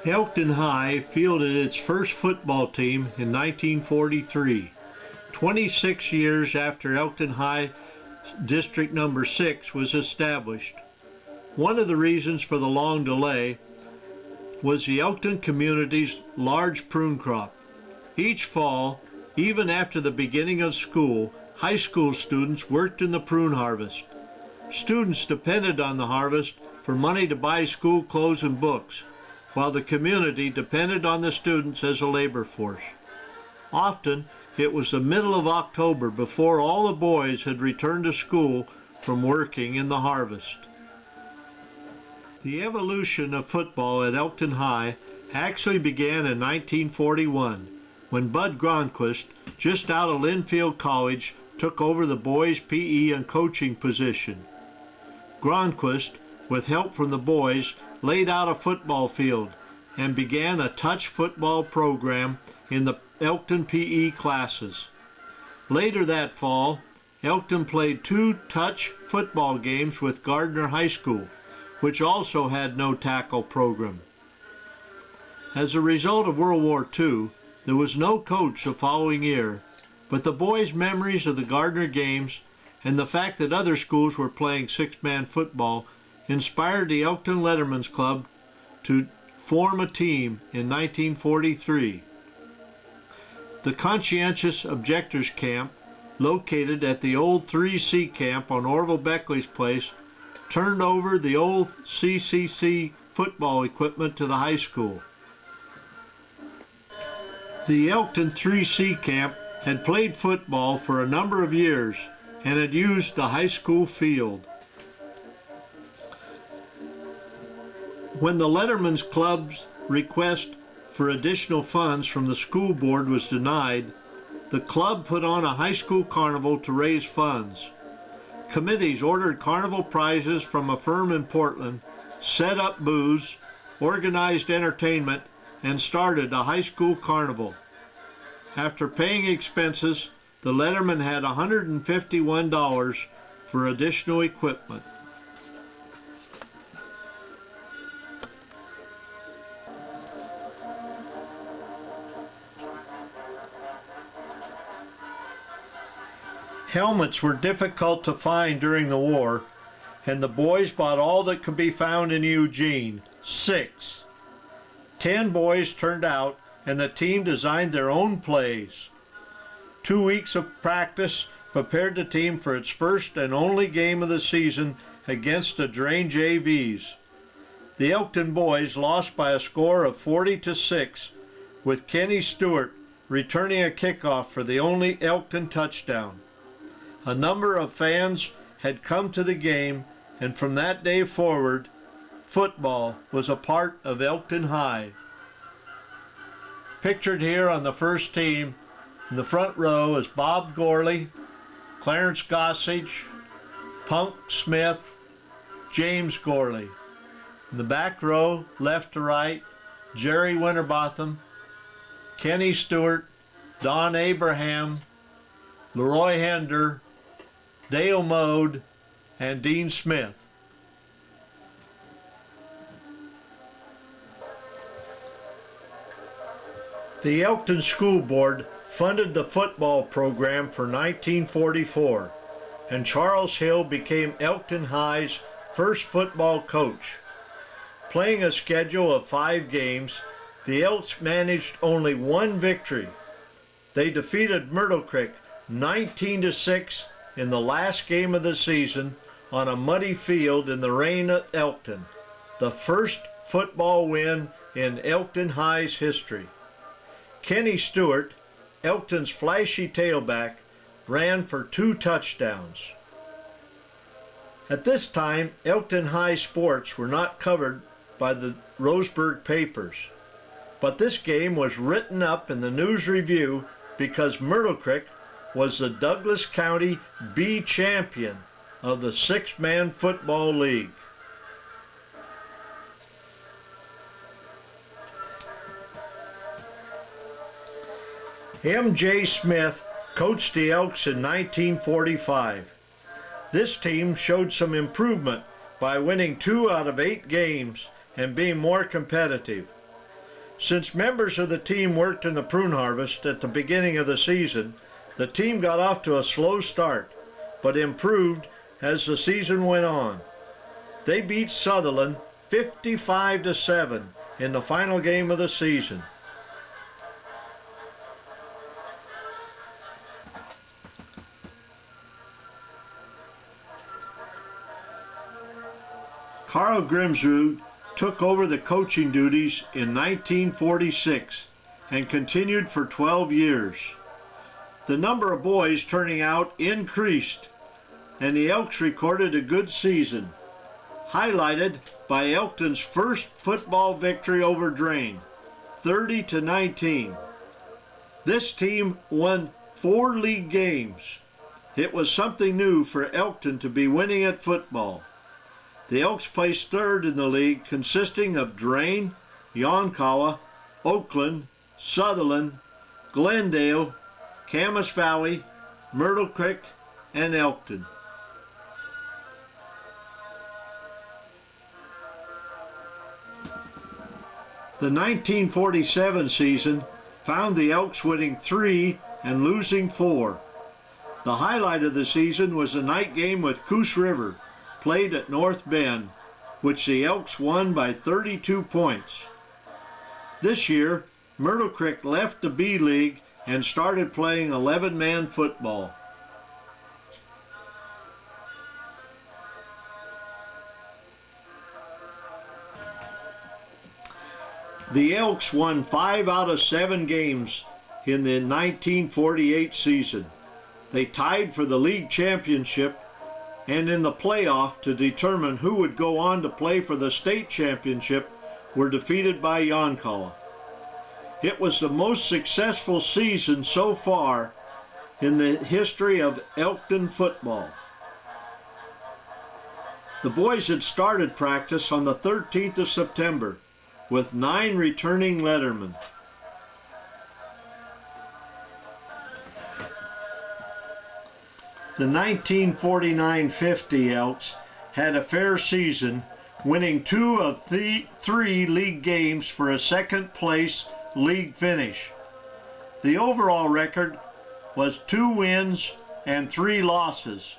Elkton High fielded its first football team in 1943, 26 years after Elkton High District Number 6 was established. One of the reasons for the long delay was the Elkton community's large prune crop. Each fall, even after the beginning of school, high school students worked in the prune harvest. Students depended on the harvest for money to buy school clothes and books, while the community depended on the students as a labor force. Often, it was the middle of October before all the boys had returned to school from working in the harvest. The evolution of football at Elkton High actually began in 1941, when Bud Gronquist, just out of Linfield College, took over the boys' PE and coaching position. Gronquist, with help from the boys, laid out a football field and began a touch football program in the Elkton PE classes. Later that fall, Elkton played 2 touch football games with Gardner High School, which also had no tackle program. As a result of World War II, there was no coach the following year, but the boys' memories of the Gardner games and the fact that other schools were playing 6-man football inspired the Elkton Letterman's Club to form a team in 1943. The Conscientious Objectors Camp, located at the old 3C camp on Orville Beckley's place, turned over the old CCC football equipment to the high school. The Elkton 3C camp had played football for a number of years and had used the high school field. When the Letterman's Club's request for additional funds from the school board was denied, the club put on a high school carnival to raise funds. Committees ordered carnival prizes from a firm in Portland, set up booths, organized entertainment, and started a high school carnival. After paying expenses, the Letterman had $151 for additional equipment. Helmets were difficult to find during the war, and the boys bought all that could be found in Eugene, 6. 10 boys turned out, and the team designed their own plays. 2 weeks of practice prepared the team for its first and only game of the season against the Drain JVs. The Elkton boys lost by a score of 40-6, with Kenny Stewart returning a kickoff for the only Elkton touchdown. A number of fans had come to the game, and from that day forward, football was a part of Elkton High. Pictured here on the first team in the front row is Bob Gorley, Clarence Gossage, Punk Smith, James Gorley. In the back row, left to right, Jerry Winterbotham, Kenny Stewart, Don Abraham, Leroy Hender, Dale Mode, and Dean Smith. The Elkton School Board funded the football program for 1944, and Charles Hill became Elkton High's first football coach. Playing a schedule of 5 games, the Elks managed only 1 victory. They defeated Myrtle Creek 19-6 in the last game of the season on a muddy field in the rain at Elkton, the first football win in Elkton High's history. Kenny Stewart, Elkton's flashy tailback, ran for 2 touchdowns. At this time, Elkton High sports were not covered by the Roseburg papers, but this game was written up in the News Review because Myrtle Creek was the Douglas County B champion of the 6-man football league. M.J. Smith coached the Elks in 1945. This team showed some improvement by winning 2 out of 8 games and being more competitive. Since members of the team worked in the prune harvest at the beginning of the season, the team got off to a slow start, but improved as the season went on. They beat Sutherland 55-7 in the final game of the season. Carl Grimsrud took over the coaching duties in 1946 and continued for 12 years. The number of boys turning out increased, and the Elks recorded a good season, highlighted by Elkton's first football victory over Drain, 30-19. This team won 4 league games. It was something new for Elkton to be winning at football. The Elks placed 3rd in the league, consisting of Drain, Yonkawa, Oakland, Sutherland, Glendale, Camas Valley, Myrtle Creek, and Elkton. The 1947 season found the Elks winning 3 and losing 4. The highlight of the season was a night game with Coos River, played at North Bend, which the Elks won by 32 points. This year, Myrtle Creek left the B League and started playing 11-man football. The Elks won 5 out of 7 games in the 1948 season. They tied for the league championship, and in the playoff to determine who would go on to play for the state championship were defeated by Yonkawa. It was the most successful season so far in the history of Elkton football. The boys had started practice on the 13th of September with 9 returning lettermen. The 1949-50 Elks had a fair season, winning 2 of 3 league games for a 2nd place league finish. The overall record was 2 wins and 3 losses.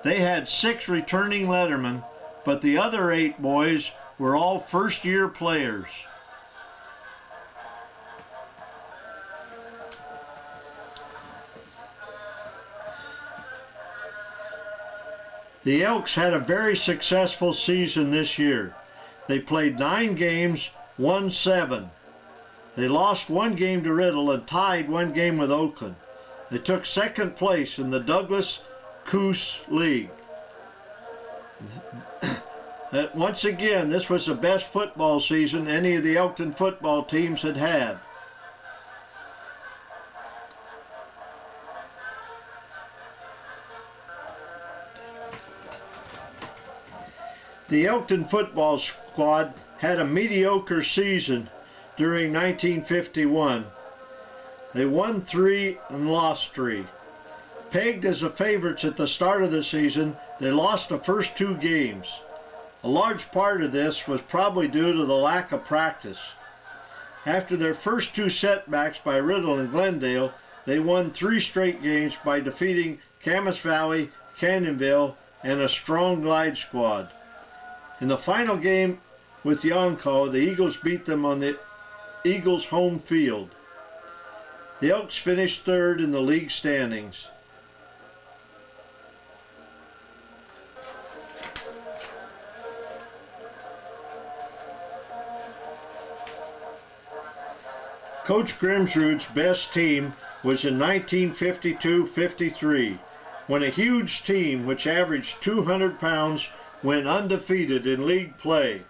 They had 6 returning lettermen, but the other 8 boys were all first-year players. The Elks had a very successful season this year. They played 9 games, won 7. They lost 1 game to Riddle and tied 1 game with Oakland. They took 2nd place in the Douglas Coos League. Once again, this was the best football season any of the Elkton football teams had had. The Elkton football squad had a mediocre season during 1951. They won 3 and lost 3. Pegged as the favorites at the start of the season, they lost the first 2 games. A large part of this was probably due to the lack of practice. After their first 2 setbacks by Riddle and Glendale, they won 3 straight games by defeating Camas Valley, Canyonville, and a strong Glide squad. In the final game with Yonkawa, the Eagles beat them on the Eagles' home field. The Elks finished third in the league standings. Coach Grimsrud's best team was in 1952-53, when a huge team which averaged 200 pounds went undefeated in league play.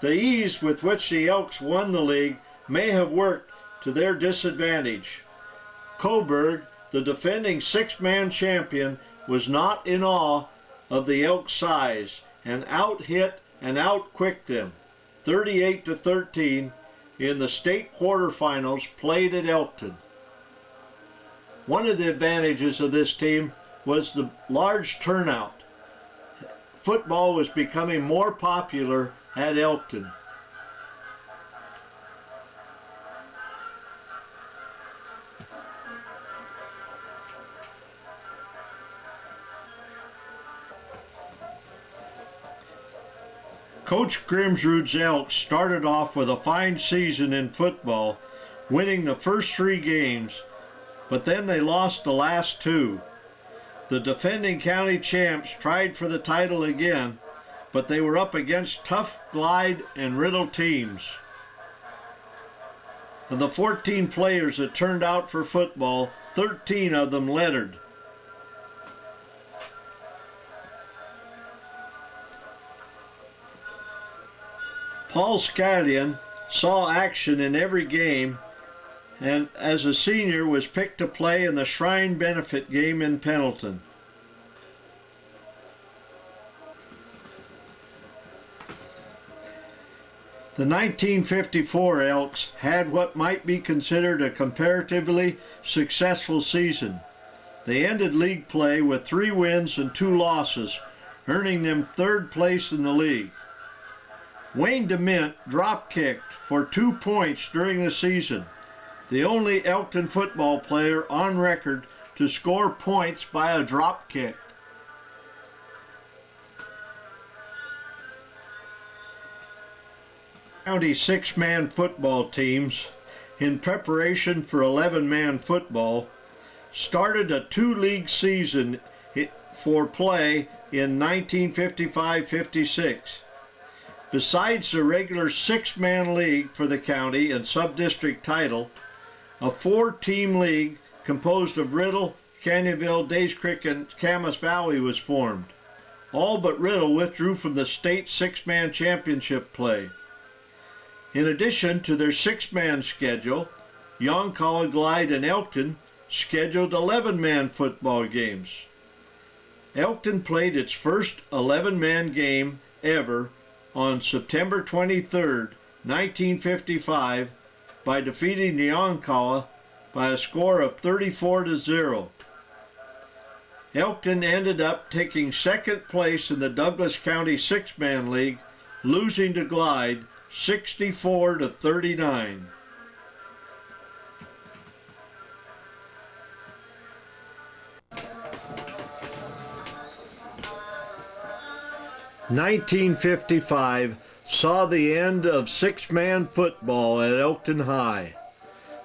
The ease with which the Elks won the league may have worked to their disadvantage. Coburg, the defending six-man champion, was not in awe of the Elks' size and out-hit and out-quicked them, 38-13, in the state quarterfinals played at Elkton. One of the advantages of this team was the large turnout. Football was becoming more popular at Elkton. Coach Grimsrud's Elks started off with a fine season in football, winning the first 3 games, but then they lost the last 2. The defending county champs tried for the title again, but they were up against tough Glide and Riddle teams. Of the 14 players that turned out for football, 13 of them lettered. Paul Scallion saw action in every game, and as a senior was picked to play in the Shrine Benefit game in Pendleton. The 1954 Elks had what might be considered a comparatively successful season. They ended league play with 3 wins and 2 losses, earning them 3rd place in the league. Wayne DeMint drop-kicked for 2 points during the season, the only Elkton football player on record to score points by a drop kick. County 6-man football teams, in preparation for 11-man football, started a 2-league season for play in 1955-56. Besides the regular 6-man league for the county and sub-district title, a 4-team league composed of Riddle, Canyonville, Days Creek, and Camas Valley was formed. All but Riddle withdrew from the state 6-man championship play. In addition to their 6-man schedule, Yoncalla, Glide, and Elkton scheduled 11-man football games. Elkton played its first 11-man game ever on September 23, 1955, by defeating Yoncalla by a score of 34-0. Elkton ended up taking 2nd place in the Douglas County 6-man league, losing to Glide 64-39. (1955) saw the end of 6-man football at Elkton High.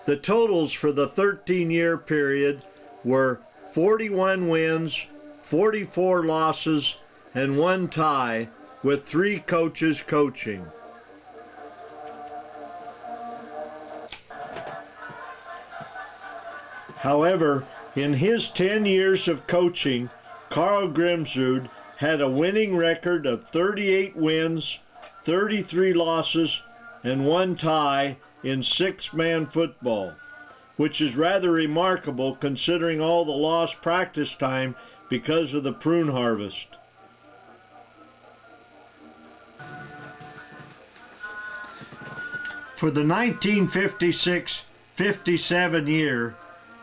The totals for the 13-year period were 41 wins, 44 losses, and 1 tie, with 3 coaches coaching. However, in his 10 years of coaching, Carl Grimsrud had a winning record of 38 wins, 33 losses, and 1 tie in 6-man football, which is rather remarkable considering all the lost practice time because of the prune harvest. For the 1956-57 year,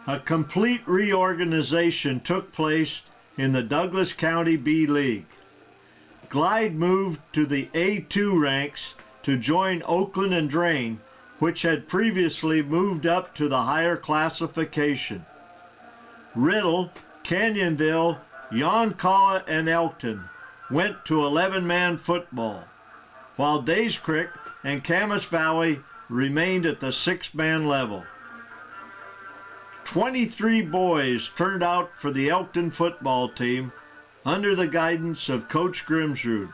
a complete reorganization took place in the Douglas County B League. Glide moved to the A2 ranks to join Oakland and Drain, which had previously moved up to the higher classification. Riddle, Canyonville, Yoncalla, and Elkton went to 11-man football, while Days Creek and Camas Valley remained at the 6-man level. 23 boys turned out for the Elkton football team under the guidance of Coach Grimsrud.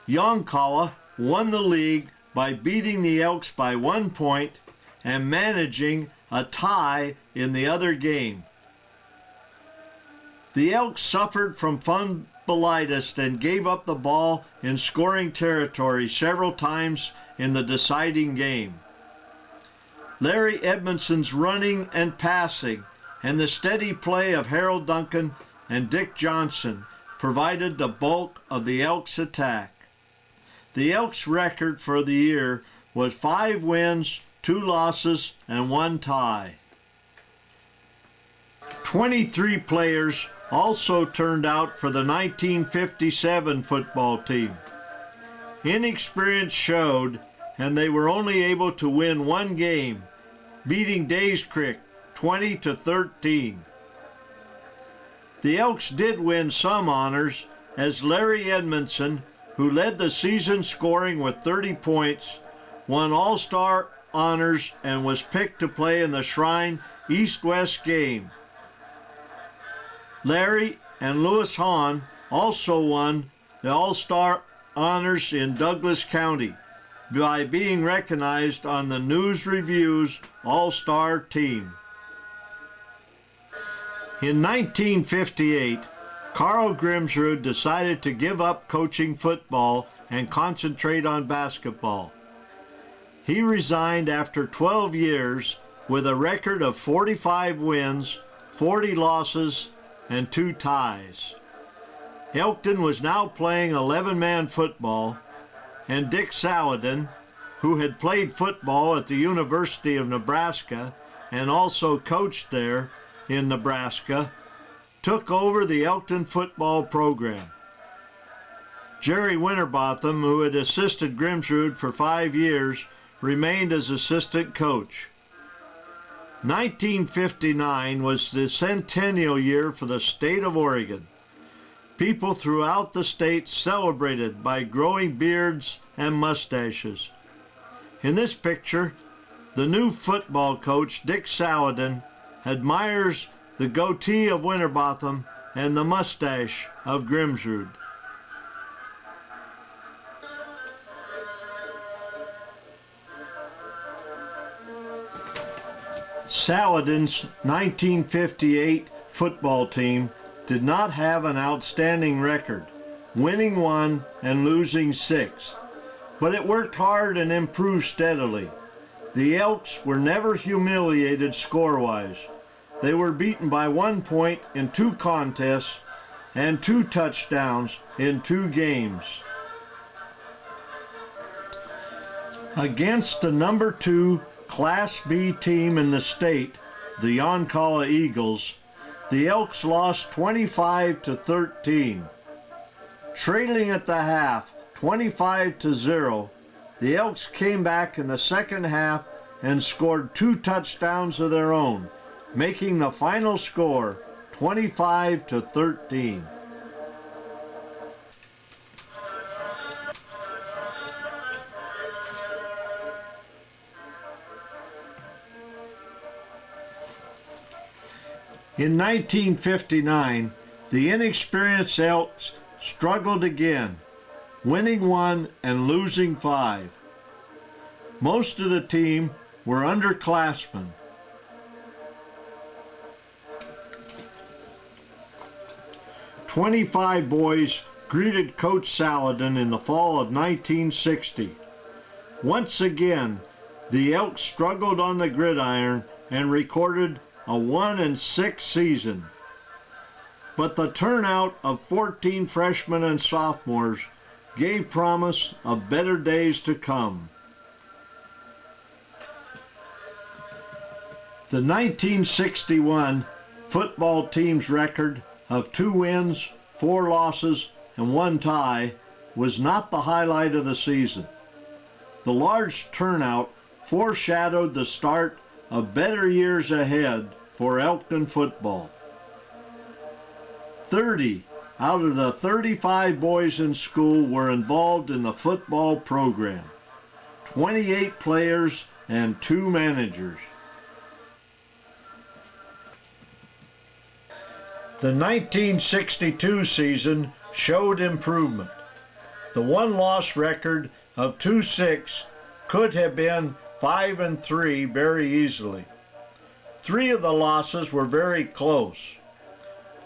Yonkawa won the league by beating the Elks by 1 point and managing a tie in the other game. The Elks suffered from funbulitis and gave up the ball in scoring territory several times in the deciding game. Larry Edmondson's running and passing and the steady play of Harold Duncan and Dick Johnson provided the bulk of the Elks' attack. The Elks' record for the year was 5 wins, 2 losses, and 1 tie. 23 players also turned out for the 1957 football team. Inexperience showed, and they were only able to win 1 game, beating Days Creek 20-13. The Elks did win some honors, as Larry Edmondson, who led the season scoring with 30 points, won All-Star honors and was picked to play in the Shrine East-West game. Larry and Lewis Hahn also won the All-Star honors in Douglas County by being recognized on the News Review's All-Star team. In 1958, Carl Grimsrud decided to give up coaching football and concentrate on basketball. He resigned after 12 years with a record of 45 wins, 40 losses, and 2 ties. Elkton was now playing 11-man football, and Dick Saladin, who had played football at the University of Nebraska and also coached there in Nebraska, took over the Elkton football program. Jerry Winterbotham, who had assisted Grimsrud for 5 years, remained as assistant coach. 1959 was the centennial year for the state of Oregon. People throughout the state celebrated by growing beards and mustaches. In this picture, the new football coach, Dick Saladin, admires the goatee of Winterbotham and the mustache of Grimsrud. Saladin's 1958 football team did not have an outstanding record, winning 1 and losing 6, but it worked hard and improved steadily. The Elks were never humiliated score-wise. They were beaten by 1 point in 2 contests and 2 touchdowns in 2 games. Against the number 2 Class B team in the state, the Yoncalla Eagles, the Elks lost 25-13. Trailing at the half, 25-0, the Elks came back in the second half and scored 2 touchdowns of their own, making the final score 25-13. In 1959, the inexperienced Elks struggled again, winning 1 and losing 5. Most of the team were underclassmen. "25 boys greeted Coach Saladin in the fall of 1960. Once again, the Elks struggled on the gridiron and recorded a 1-6 season. But the turnout of 14 freshmen and sophomores gave promise of better days to come. The 1961 football team's record of 2 wins, 4 losses, and 1 tie was not the highlight of the season. The large turnout foreshadowed the start of better years ahead for Elkton football. 30 out of the 35 boys in school were involved in the football program, 28 players and 2 managers. The 1962 season showed improvement. The one-loss record of 2-6 could have been 5-3 very easily. 3 of the losses were very close.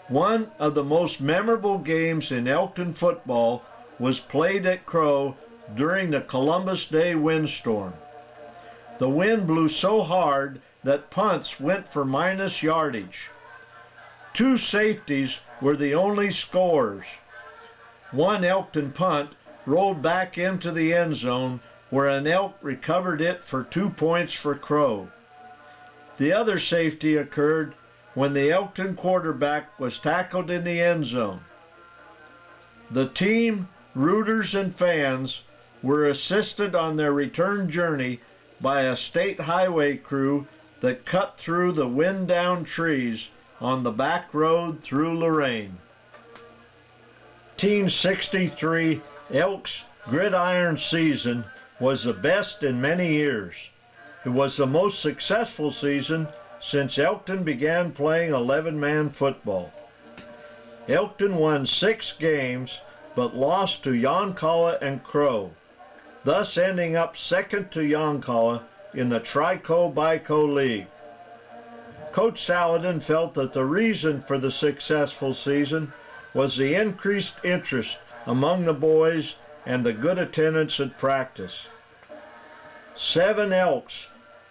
One of the most memorable games in Elkton football was played at Crow during the Columbus Day windstorm. The wind blew so hard that punts went for minus yardage. 2 safeties were the only scorers. One Elkton punt rolled back into the end zone where an Elk recovered it for 2 points for Crow. The other safety occurred when the Elkton quarterback was tackled in the end zone. The team, rooters, and fans were assisted on their return journey by a state highway crew that cut through the wind-down trees on the back road through Lorain. 1963 Elks gridiron season was the best in many years. It was the most successful season since Elkton began playing 11-man football. Elkton won 6 games but lost to Yoncalla and Crow, thus ending up second to Yoncalla in the Trico-Bico League. Coach Saladin felt that the reason for the successful season was the increased interest among the boys and the good attendance at practice. 7 Elks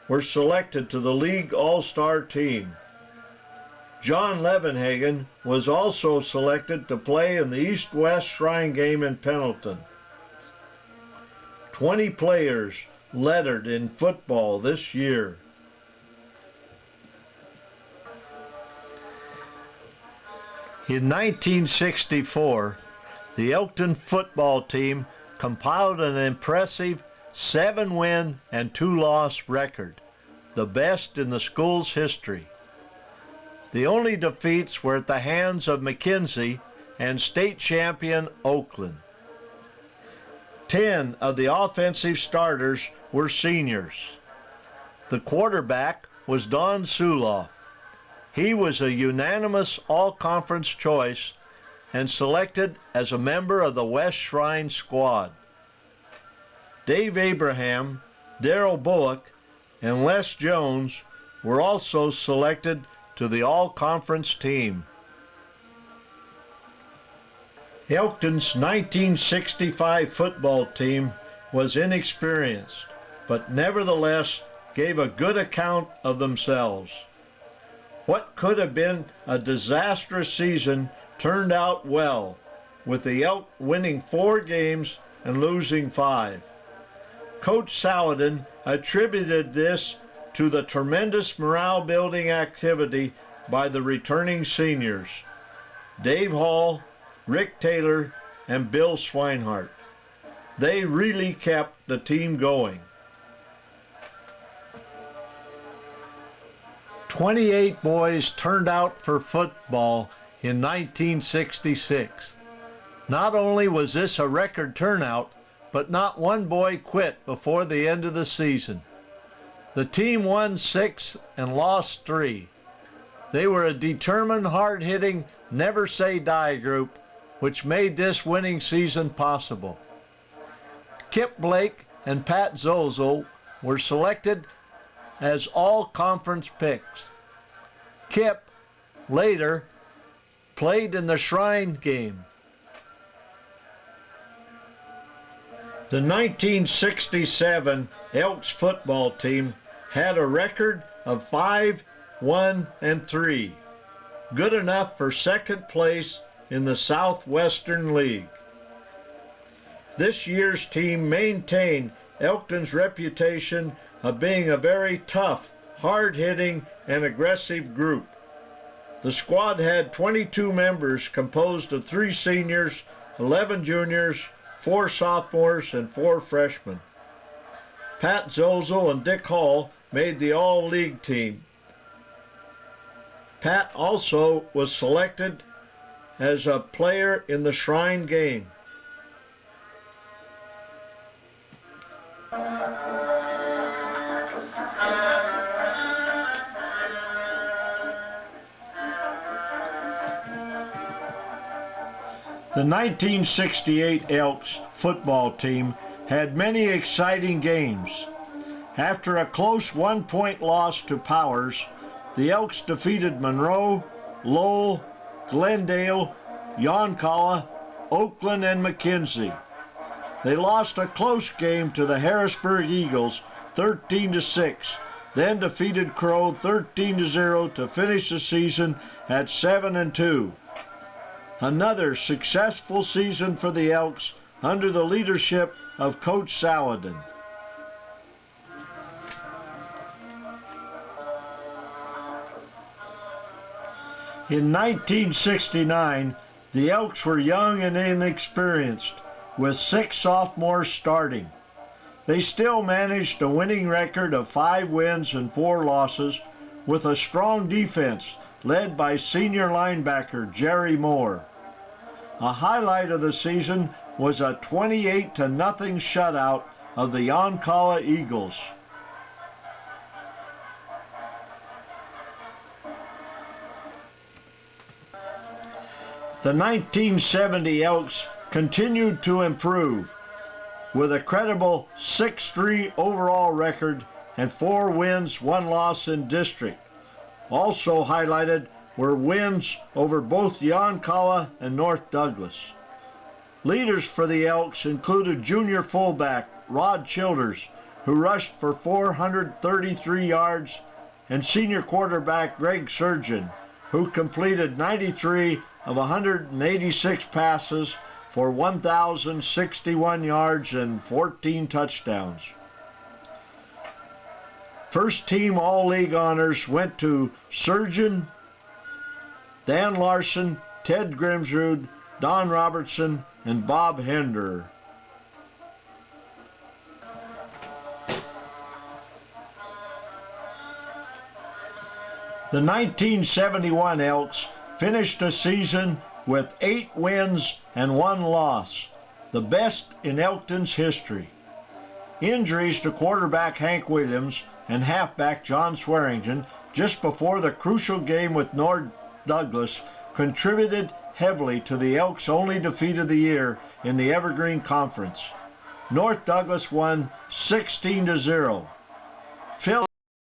were selected to the league all-star team. John Levenhagen was also selected to play in the East-West Shrine game in Pendleton. 20 players lettered in football this year. In 1964, the Elkton football team compiled an impressive 7-win and 2-loss record, the best in the school's history. The only defeats were at the hands of McKenzie and state champion Oakland. 10 of the offensive starters were seniors. The quarterback was Don Suloff. He was a unanimous all-conference choice and selected as a member of the West Shrine squad. Dave Abraham, Darrell Bullock, and Les Jones were also selected to the all-conference team. Elkton's 1965 football team was inexperienced, but nevertheless gave a good account of themselves. What could have been a disastrous season turned out well, with the Elk winning 4 games and losing 5. Coach Saladin attributed this to the tremendous morale-building activity by the returning seniors, Dave Hall, Rick Taylor, and Bill Swinehart. They really kept the team going. 28 boys turned out for football in 1966. Not only was this a record turnout, but not one boy quit before the end of the season. The team won 6 and lost 3. They were a determined, hard-hitting, never-say-die group, which made this winning season possible. Kip Blake and Pat Zozel were selected as all-conference picks. Kip later played in the Shrine game. The 1967 Elks football team had a record of 5-1-3, good enough for second place in the Southwestern League. This year's team maintained Elkton's reputation of being a very tough, hard-hitting, and aggressive group. The squad had 22 members composed of 3 seniors, 11 juniors, 4 sophomores, and 4 freshmen. Pat Zozel and Dick Hall made the all-league team. Pat also was selected as a player in the Shrine game. The 1968 Elks football team had many exciting games. After a close 1-point loss to Powers, the Elks defeated Monroe, Lowell, Glendale, Yoncalla, Oakland, and McKenzie. They lost a close game to the Harrisburg Eagles 13-6, then defeated Crow 13-0 to finish the season at 7-2. Another successful season for the Elks under the leadership of Coach Saladin. In 1969, the Elks were young and inexperienced, with 6 sophomores starting. They still managed a winning record of 5 wins and 4 losses, with a strong defense led by senior linebacker Jerry Moore. A highlight of the season was a 28-0 shutout of the Yoncalla Eagles. The 1970 Elks continued to improve, with a credible 6-3 overall record and 4 wins, 1 loss in district. Also highlighted were wins over both Yoncalla and North Douglas. Leaders for the Elks included junior fullback Rod Childers, who rushed for 433 yards, and senior quarterback Greg Surgeon, who completed 93 of 186 passes for 1,061 yards and 14 touchdowns. First team All-League honors went to Surgeon, Dan Larson, Ted Grimsrud, Don Robertson, and Bob Hender. The 1971 Elks finished the season with 8 wins and 1 loss, the best in Elkton's history. Injuries to quarterback Hank Williams and halfback John Swearingen just before the crucial game with North Douglas contributed heavily to the Elks' only defeat of the year in the Evergreen Conference. North Douglas won 16-0.